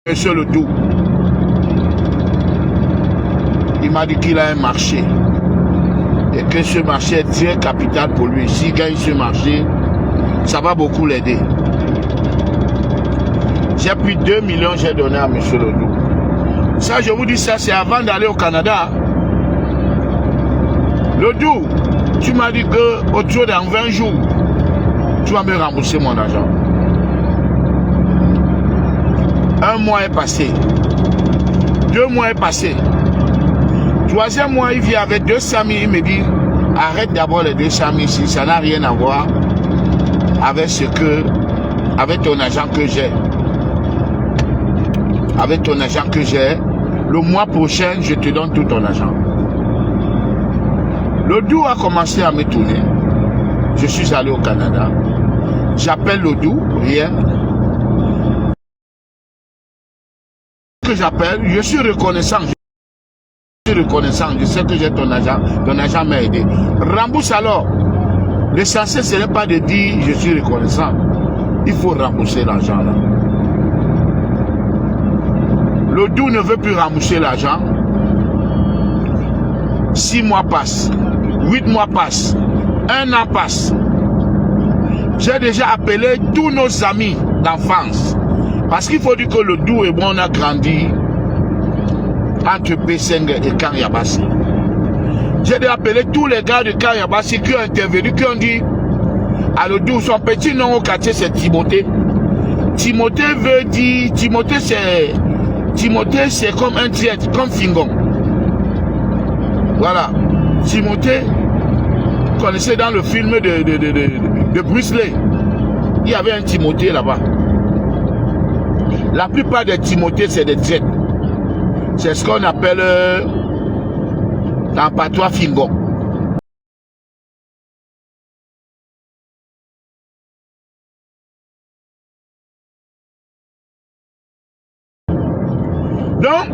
Monsieur Ledoux, il m'a dit qu'il a un marché et que ce marché est très capital pour lui. S'il gagne ce marché, ça va beaucoup l'aider. J'ai pris 2 millions, j'ai donné à Monsieur Ledoux. Ça, je vous dis ça, c'est avant d'aller au Canada. Ledoux, tu m'as dit que autour dans 20 jours, tu vas me rembourser mon argent. Un mois est passé. 2 mois est passé. 3e mois, il vient avec 200 000. Il me dit, arrête d'abord les 200 000 ici. Ça n'a rien à voir avec avec ton argent que j'ai. Avec ton argent que j'ai. Le mois prochain, je te donne tout ton argent. Ledoux a commencé à me tourner. Je suis allé au Canada. J'appelle Ledoux, rien. Que j'appelle, je suis reconnaissant. Je suis reconnaissant. Je sais que j'ai ton argent m'a aidé. Rembourse alors. L'essentiel, ce n'est pas de dire je suis reconnaissant. Il faut rembourser l'argent là. Ledoux ne veut plus rembourser l'argent. 6 mois passent. 8 mois passent. 1 an passe. J'ai déjà appelé tous nos amis d'enfance. Parce qu'il faut dire que Ledoux et moi, on a grandi entre Peseng et Kanyabasi. J'ai déjà appelé tous les gars de Kanyabasi qui ont intervenu, qui ont dit à Ledoux, son petit nom au quartier, c'est Timothée. Timothée veut dire, Timothée c'est comme un tiède, comme Fingon. Voilà. Timothée, vous connaissez dans le film de Bruce Lee, il y avait un Timothée là-bas. La plupart des Timothées, c'est des traites. C'est ce qu'on appelle dans patois Fingon. Donc,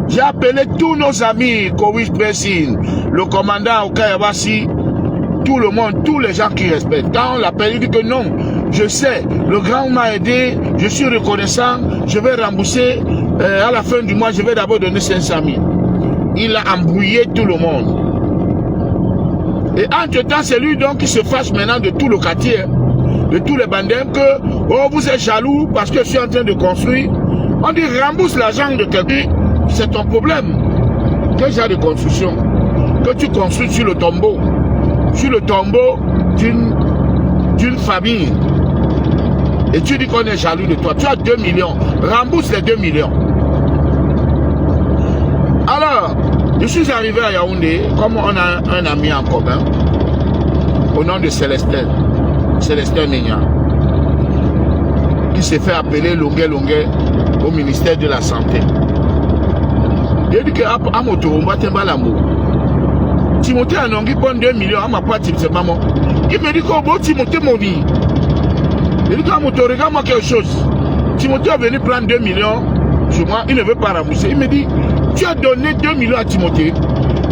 j'ai appelé tous nos amis, Kowich Bessin, le commandant Okayabasi, tout le monde, tous les gens qui respectent. Quand on l'appelle, il dit que non, je sais, le grand m'a aidé, je suis reconnaissant, je vais rembourser, à la fin du mois, je vais d'abord donner 500 000. Il a embrouillé tout le monde. Et entre-temps, c'est lui donc qui se fâche maintenant de tout le quartier, de tous les bandins, que oh, vous êtes jaloux parce que je suis en train de construire. On dit rembourse l'argent de quelqu'un, c'est ton problème. Quel genre de construction? Que tu construis sur le tombeau d'une famille. Et tu dis qu'on est jaloux de toi. Tu as 2 millions. Rembourse les 2 millions. Alors, je suis arrivé à Yaoundé, comme on a un ami en commun, au nom de Célestin Ménia, qui s'est fait appeler Longuet au ministère de la Santé. Il dit que à moto, on va te balambo. Timothée a nongé pour 2 millions, à ma part, c'est maman. Il me dit que Timothée m'a dit. Il dit qu'à moto, regarde-moi quelque chose. Timothée est venu prendre 2 millions sur moi, il ne veut pas rembourser. Il me dit, tu as donné 2 millions à Timothée.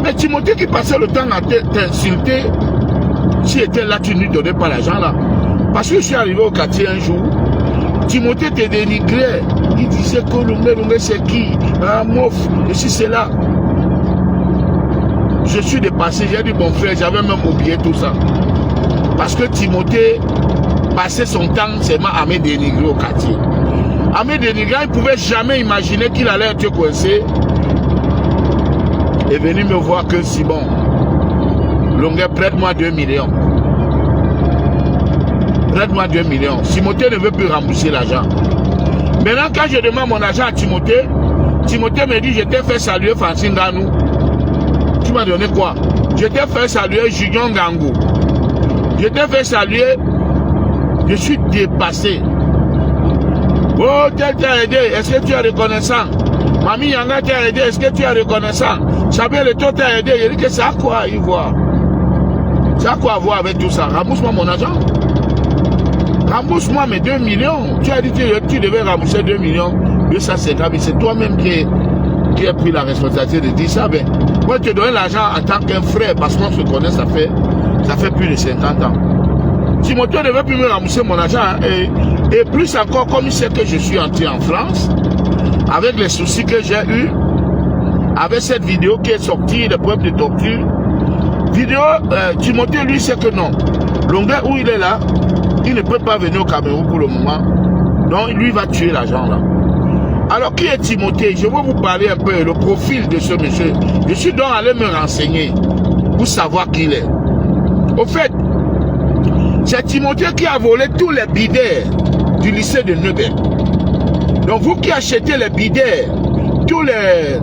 Mais Timothée qui passait le temps à t'insulter, si était là, tu ne lui donnais pas l'argent là. Parce que je suis arrivé au quartier un jour, Timothée te dénigrait. Il disait que Longuet c'est qui? Un mof, et si c'est là. Je suis dépassé, j'ai dit mon frère, j'avais même oublié tout ça. Parce que Timothée passait son temps seulement à me dénigrer au quartier. À me dénigrer, il ne pouvait jamais imaginer qu'il allait être coincé. Et venir me voir que si bon, Longuet, prête-moi 2 millions. Prête-moi 2 millions. Timothée ne veut plus rembourser l'argent. Maintenant, quand je demande mon argent à Timothée, Timothée me dit, je t'ai fait saluer Francine Ganou. Tu m'as donné quoi? Je t'ai fait saluer Julien Gangou. Je t'ai fait saluer. Je suis dépassé. Oh, tel t'a aidé. Est-ce que tu es reconnaissant? Mamie Yanga t'a aidé. Est-ce que tu es reconnaissant? Chabel et toi t'a aidé. Il dit que c'est à quoi y voir? C'est à quoi voir avec tout ça? Rembourse-moi mon argent. Rembourse-moi mes 2 millions. Tu as dit que tu devais rembourser 2 millions. 250 000. C'est toi-même qui a pris la responsabilité de dire ça. Ben, moi, je te donne l'argent en tant qu'un frère parce qu'on se connaît, ça fait plus de 50 ans. Timothée ne veut plus me rembourser mon argent. Et plus encore, comme il sait que je suis entré en France, avec les soucis que j'ai eus, avec cette vidéo qui est sortie, les preuves de torture, Timothée, lui, sait que non. Longuet, où il est là, il ne peut pas venir au Cameroun pour le moment. Donc, lui va tuer l'agent là. Alors, qui est Timothée? Je vais vous parler un peu le profil de ce monsieur. Je suis donc allé me renseigner pour savoir qui il est. Au fait, c'est Timothée qui a volé tous les bidets du lycée de Neubel. Donc, vous qui achetez les bidets, tous les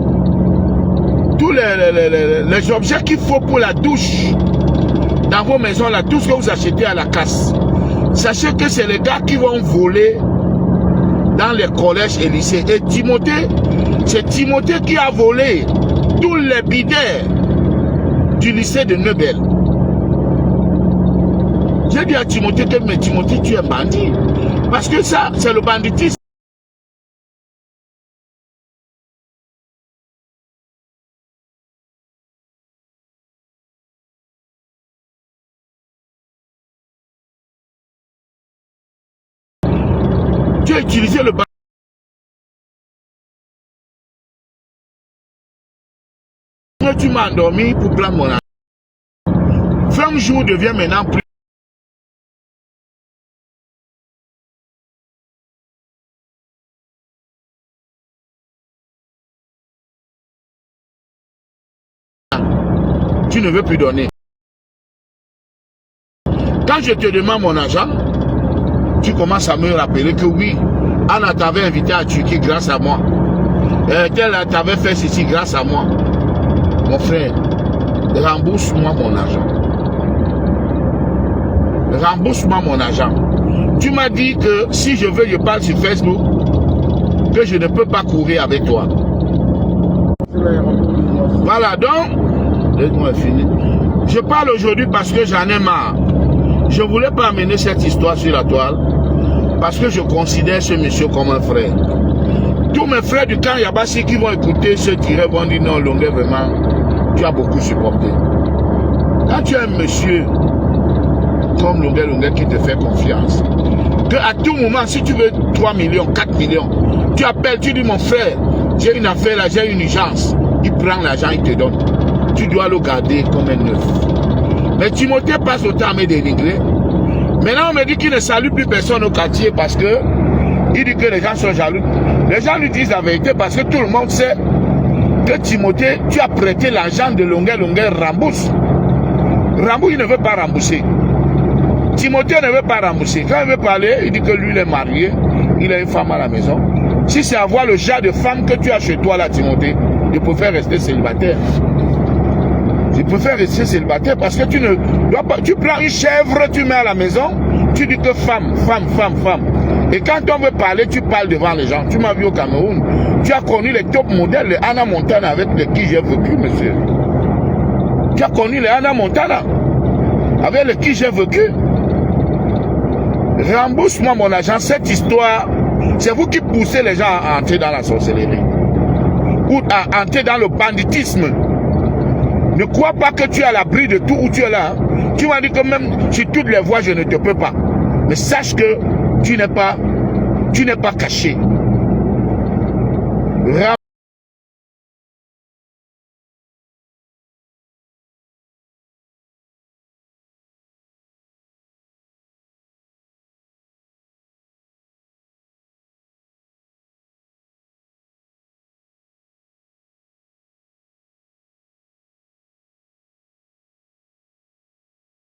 objets qu'il faut pour la douche dans vos maisons, là, tout ce que vous achetez à la casse, sachez que c'est les gars qui vont voler dans les collèges et lycées. Et Timothée, c'est Timothée qui a volé tous les bidets du lycée de Neubel. J'ai dit à Timothée que, mais Timothée, tu es bandit. Parce que ça, c'est le banditisme. Tu as utilisé le banditisme. Tu m'as endormi pour prendre mon argent. 20 jours devient maintenant plus. Tu ne veux plus donner. Quand je te demande mon argent, tu commences à me rappeler que oui, Anna t'avait invité à Turquie grâce à moi. Tel t'avait fait ceci grâce à moi. Mon frère, rembourse-moi mon argent. Rembourse-moi mon argent. Tu m'as dit que si je veux, je parle sur Facebook, que je ne peux pas courir avec toi. Voilà, donc, laisse-moi finir. Je parle aujourd'hui parce que j'en ai marre. Je ne voulais pas amener cette histoire sur la toile parce que je considère ce monsieur comme un frère. Tous mes frères du camp Yabassi qui vont écouter ce tiré vont dire non, Longuet, vraiment, tu as beaucoup supporté. Quand tu as un monsieur comme Longuet qui te fait confiance, que à tout moment, si tu veux 3 millions, 4 millions, tu appelles, tu dis mon frère, j'ai une affaire là, j'ai une urgence. Il prend l'argent, il te donne. Tu dois le garder comme un neuf. Mais Timothée passe au temps à me dénigrer. Maintenant, on me dit qu'il ne salue plus personne au quartier parce que il dit que les gens sont jaloux. Les gens lui disent la vérité parce que tout le monde sait que Timothée, tu as prêté l'argent de Longuet rembourse. Il ne veut pas rembourser. Timothée ne veut pas rembourser. Quand il veut parler, il dit que lui, il est marié, il a une femme à la maison. Si c'est avoir le genre de femme que tu as chez toi là, Timothée, je préfère rester célibataire. Je préfère rester célibataire parce que tu ne dois pas. Tu prends une chèvre, tu mets à la maison, tu dis que femme. Et quand on veut parler, tu parles devant les gens. Tu m'as vu au Cameroun. Tu as connu les top modèles, les Anna Montana avec qui j'ai vécu, monsieur. Tu as connu les Anna Montana avec qui j'ai vécu. Rembourse-moi mon argent. Cette histoire, c'est vous qui poussez les gens à entrer dans la sorcellerie ou à entrer dans le banditisme. Ne crois pas que tu es à l'abri de tout où tu es là. Tu m'as dit que même sur toutes les voies, je ne te peux pas. Mais sache que tu n'es pas caché.